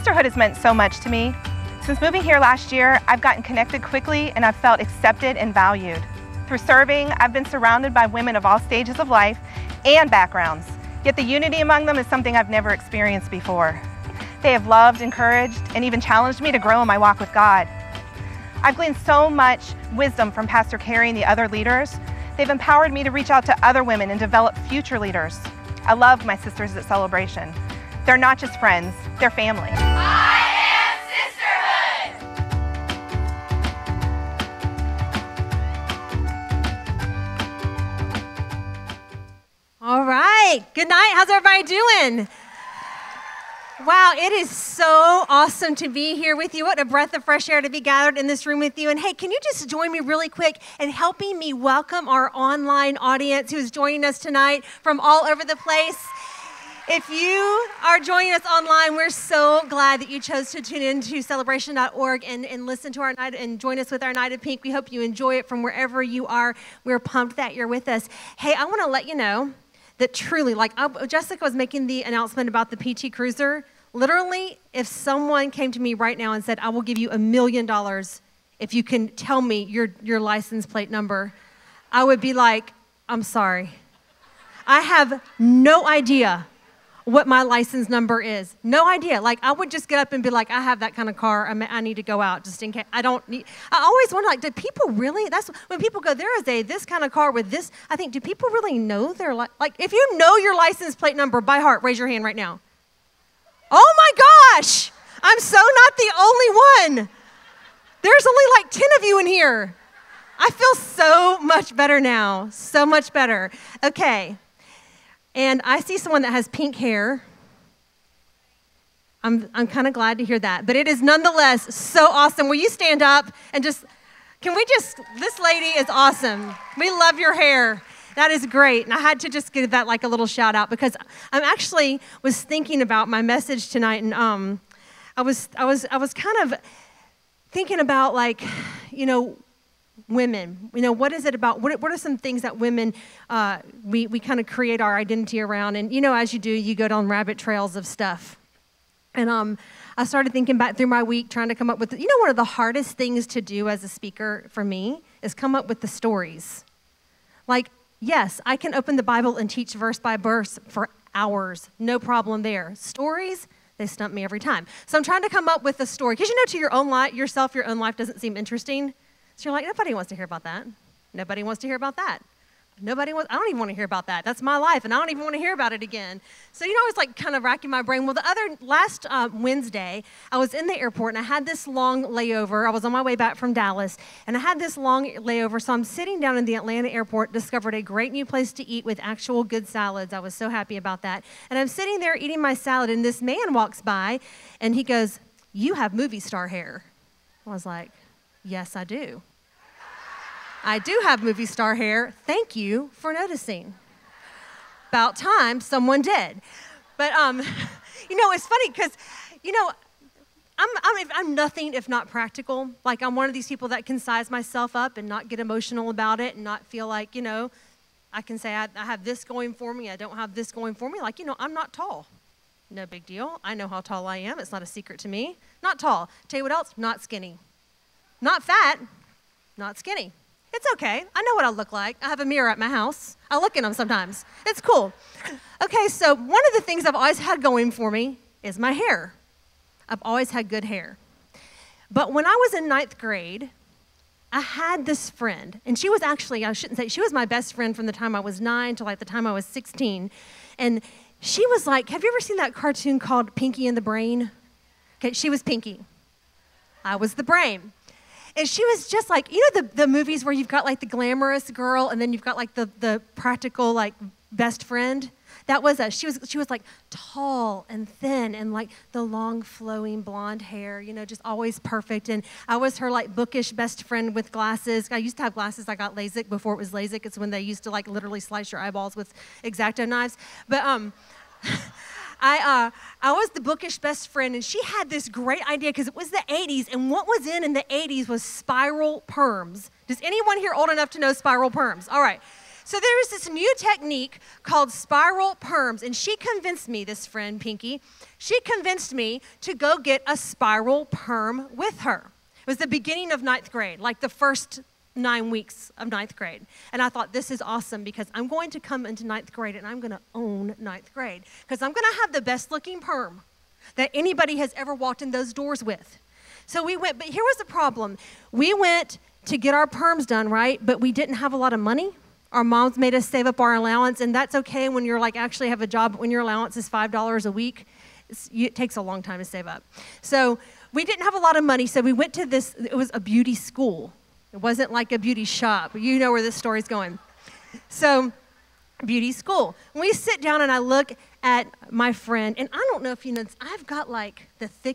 Sisterhood has meant so much to me. Since moving here last year, I've gotten connected quickly and I've felt accepted and valued. Through serving, I've been surrounded by women of all stages of life and backgrounds, yet the unity among them is something I've never experienced before. They have loved, encouraged, and even challenged me to grow in my walk with God. I've gleaned so much wisdom from Pastor Carrie and the other leaders. They've empowered me to reach out to other women and develop future leaders. I love my sisters at Celebration. They're not just friends, they're family. I am Sisterhood! All right, good night. How's everybody doing? Wow, it is so awesome to be here with you. What a breath of fresh air to be gathered in this room with you. And hey, can you just join me really quick in helping me welcome our online audience who is joining us tonight from all over the place? If you are joining us online, we're so glad that you chose to tune in to celebration.org and listen to our night and join us with our Night of Pink. We hope you enjoy it from wherever you are. We're pumped that you're with us. Hey, I want to let you know that truly, Jessica was making the announcement about the PT Cruiser. Literally, if someone came to me right now and said, I will give you $1 million if you can tell me your license plate number, I would be like, I'm sorry. I have no idea what my license number is. No idea. I would just get up and be like, I have that kind of car. I need to go out just in case. I always wonder, do people really, that's when people go, there is this kind of car with this, I think, do people really know their, if you know your license plate number by heart, raise your hand right now. Oh my gosh, I'm so not the only one. There's only 10 of you in here. I feel so much better now, so much better. Okay, and I see someone that has pink hair. I'm kind of glad to hear that, but it is nonetheless so awesome. Will you stand up and this lady is awesome. We love your hair. That is great. And I had to just give that a little shout out because I'm actually was thinking about my message tonight, and I was kind of thinking about women. What is it about? What are some things that women we kind of create our identity around? And as you do, you go down rabbit trails of stuff. And I started thinking back through my week, trying to come up with one of the hardest things to do as a speaker for me is come up with the stories. Yes, I can open the Bible and teach verse by verse for hours. No problem there. Stories, they stump me every time. So I'm trying to come up with a story. Because to your own life, your own life doesn't seem interesting. So you're like, nobody wants to hear about that. Nobody wants to hear about that. I don't even want to hear about that. That's my life, and I don't even want to hear about it again. So, I was kind of racking my brain. Well, last Wednesday, I was in the airport, and I had this long layover. I was on my way back from Dallas, and I had this long layover. So I'm sitting down in the Atlanta airport, discovered a great new place to eat with actual good salads. I was so happy about that. And I'm sitting there eating my salad, and this man walks by, and he goes, "You have movie star hair." I was like, "Yes, I do. I do have movie star hair. Thank you for noticing." About time someone did. But, it's funny because, I'm nothing if not practical. I'm one of these people that can size myself up and not get emotional about it and not feel like, I can say I have this going for me. I don't have this going for me. I'm not tall. No big deal. I know how tall I am. It's not a secret to me. Not tall. Tell you what else? Not skinny. Not fat. Not skinny. It's okay. I know what I look like. I have a mirror at my house. I look in them sometimes. It's cool. Okay, so one of the things I've always had going for me is my hair. I've always had good hair. But when I was in 9th grade, I had this friend, and she was actually, she was my best friend from the time I was 9 to the time I was 16. And she was like, have you ever seen that cartoon called Pinky and the Brain? Okay, she was Pinky. I was the brain. And she was just the movies where you've got the glamorous girl and then you've got the practical best friend. That was us. She was tall and thin and the long flowing blonde hair, just always perfect. And I was her bookish best friend with glasses. I used to have glasses. I got LASIK before it was LASIK. It's when they used to literally slice your eyeballs with X-Acto knives. But I was the bookish best friend, and she had this great idea because it was the 80s, and what was in the 80s was spiral perms. Does anyone here old enough to know spiral perms? All right. So there was this new technique called spiral perms, and she convinced me, this friend, Pinky, she convinced me to go get a spiral perm with her. It was the beginning of 9th grade, like the first 9 weeks of 9th grade. And I thought, this is awesome because I'm going to come into 9th grade and I'm going to own 9th grade because I'm going to have the best looking perm that anybody has ever walked in those doors with. So we went, but here was the problem. We went to get our perms done, right? But we didn't have a lot of money. Our moms made us save up our allowance, and that's okay when you're like actually have a job, but when your allowance is $5 a week, it takes a long time to save up. So we didn't have a lot of money, so we went to this, it was a beauty school. It wasn't like a beauty shop. You know where this story's going. So, beauty school. We sit down and I look at my friend, and I don't know if you know this, I've got like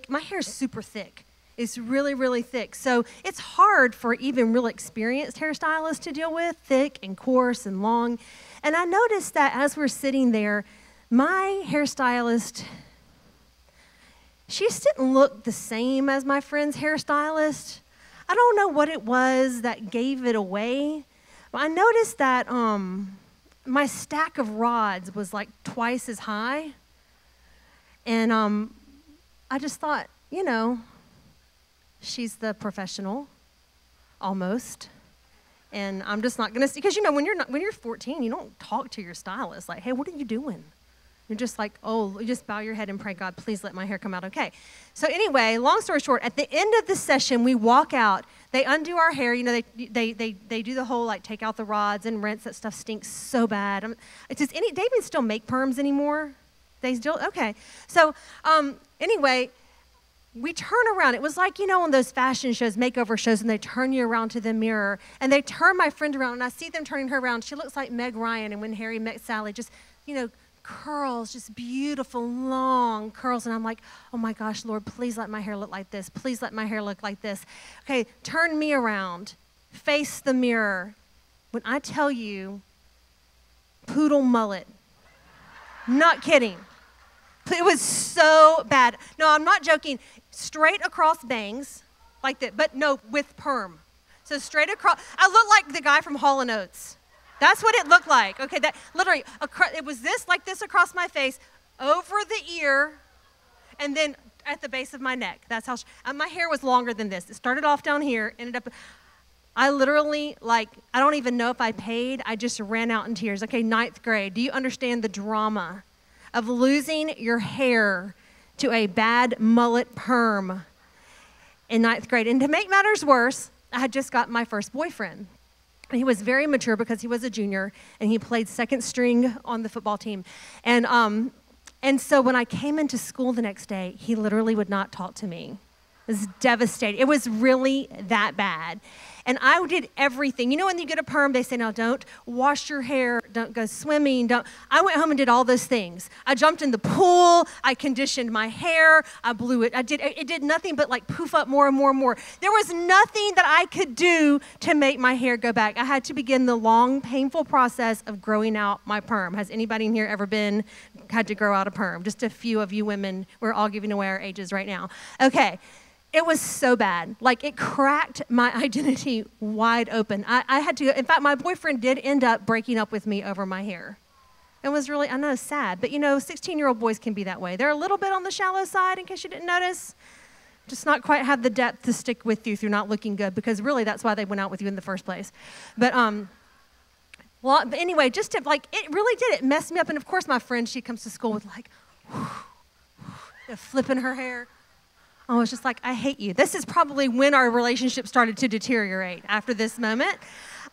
my hair is super thick. It's really, really thick. So it's hard for even real experienced hairstylists to deal with, thick and coarse and long. And I noticed that as we're sitting there, my hairstylist, she just didn't look the same as my friend's hairstylist. I don't know what it was that gave it away, but I noticed that my stack of rods was like twice as high. And I just thought, you know, she's the professional, almost. And I'm just not going to, because you know, when you're 14, you don't talk to your stylist like, hey, what are you doing? You're just like, oh, you just bow your head and pray, God, please let my hair come out okay. So anyway, long story short, at the end of the session, we walk out. They undo our hair. You know, they do the whole, like, take out the rods and rinse. That stuff stinks so bad. Does they even still make perms anymore? They still, okay. So anyway, we turn around. It was like, you know, on those fashion shows, makeover shows, and they turn you around to the mirror. And they turn my friend around, and I see them turning her around. She looks like Meg Ryan, and When Harry Met Sally, just, you know, curls, just beautiful, long curls. And I'm like, oh my gosh, Lord, please let my hair look like this. Please let my hair look like this. Okay, turn me around. Face the mirror. When I tell you, poodle mullet. Not kidding. It was so bad. No, I'm not joking. Straight across bangs, like that, but no, with perm. So straight across. I look like the guy from Hall & Oates. That's what it looked like. Okay, that literally, it was this, like this across my face, over the ear, and then at the base of my neck. That's how, my hair was longer than this. It started off down here, ended up, I literally, like, I don't even know if I paid. I just ran out in tears. Okay, 9th grade. Do you understand the drama of losing your hair to a bad mullet perm in 9th grade? And to make matters worse, I had just got my first boyfriend. He was very mature because he was a junior, and he played second string on the football team. And so when I came into school the next day, he literally would not talk to me. It was devastating. It was really that bad. And I did everything. You know when you get a perm, they say, now don't wash your hair, don't go swimming, don't. I went home and did all those things. I jumped in the pool, I conditioned my hair, I blew it. It did nothing but like poof up more and more and more. There was nothing that I could do to make my hair go back. I had to begin the long, painful process of growing out my perm. Has anybody in here ever had to grow out a perm? Just a few of you women, we're all giving away our ages right now. Okay. It was so bad. Like, it cracked my identity wide open. I had to, in fact, my boyfriend did end up breaking up with me over my hair. It was really, I know, sad. But, you know, 16-year-old boys can be that way. They're a little bit on the shallow side, in case you didn't notice. Just not quite have the depth to stick with you through not looking good, because really that's why they went out with you in the first place. But anyway, just to, like, it really did. It messed me up. And, of course, my friend, she comes to school with, like, flipping her hair. I was just like, I hate you. This is probably when our relationship started to deteriorate after this moment.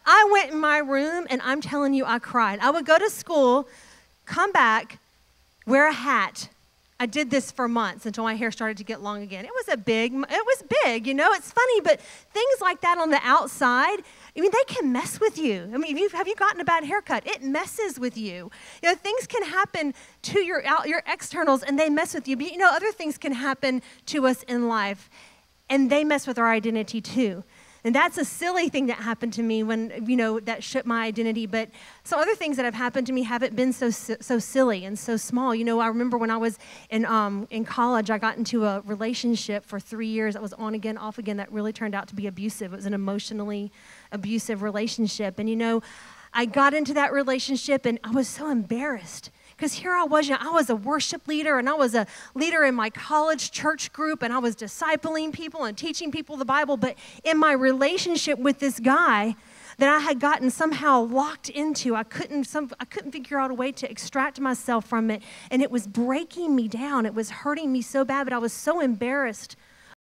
I went in my room, and I'm telling you, I cried. I would go to school, come back, wear a hat. I did this for months until my hair started to get long again. It was big, you know. It's funny, but things like that on the outside, I mean, they can mess with you. I mean, have you gotten a bad haircut? It messes with you. You know, things can happen to your externals, and they mess with you. But, you know, other things can happen to us in life, and they mess with our identity too. And that's a silly thing that happened to me when, you know, that shook my identity. But some other things that have happened to me haven't been so silly and so small. You know, I remember when I was in college, I got into a relationship for 3 years. I was on again, off again. That really turned out to be abusive. It was an emotionally abusive relationship. And, you know, I got into that relationship and I was so embarrassed because here I was, I was a worship leader and I was a leader in my college church group and I was discipling people and teaching people the Bible. But in my relationship with this guy that I had gotten somehow locked into, I couldn't figure out a way to extract myself from it. And it was breaking me down. It was hurting me so bad, but I was so embarrassed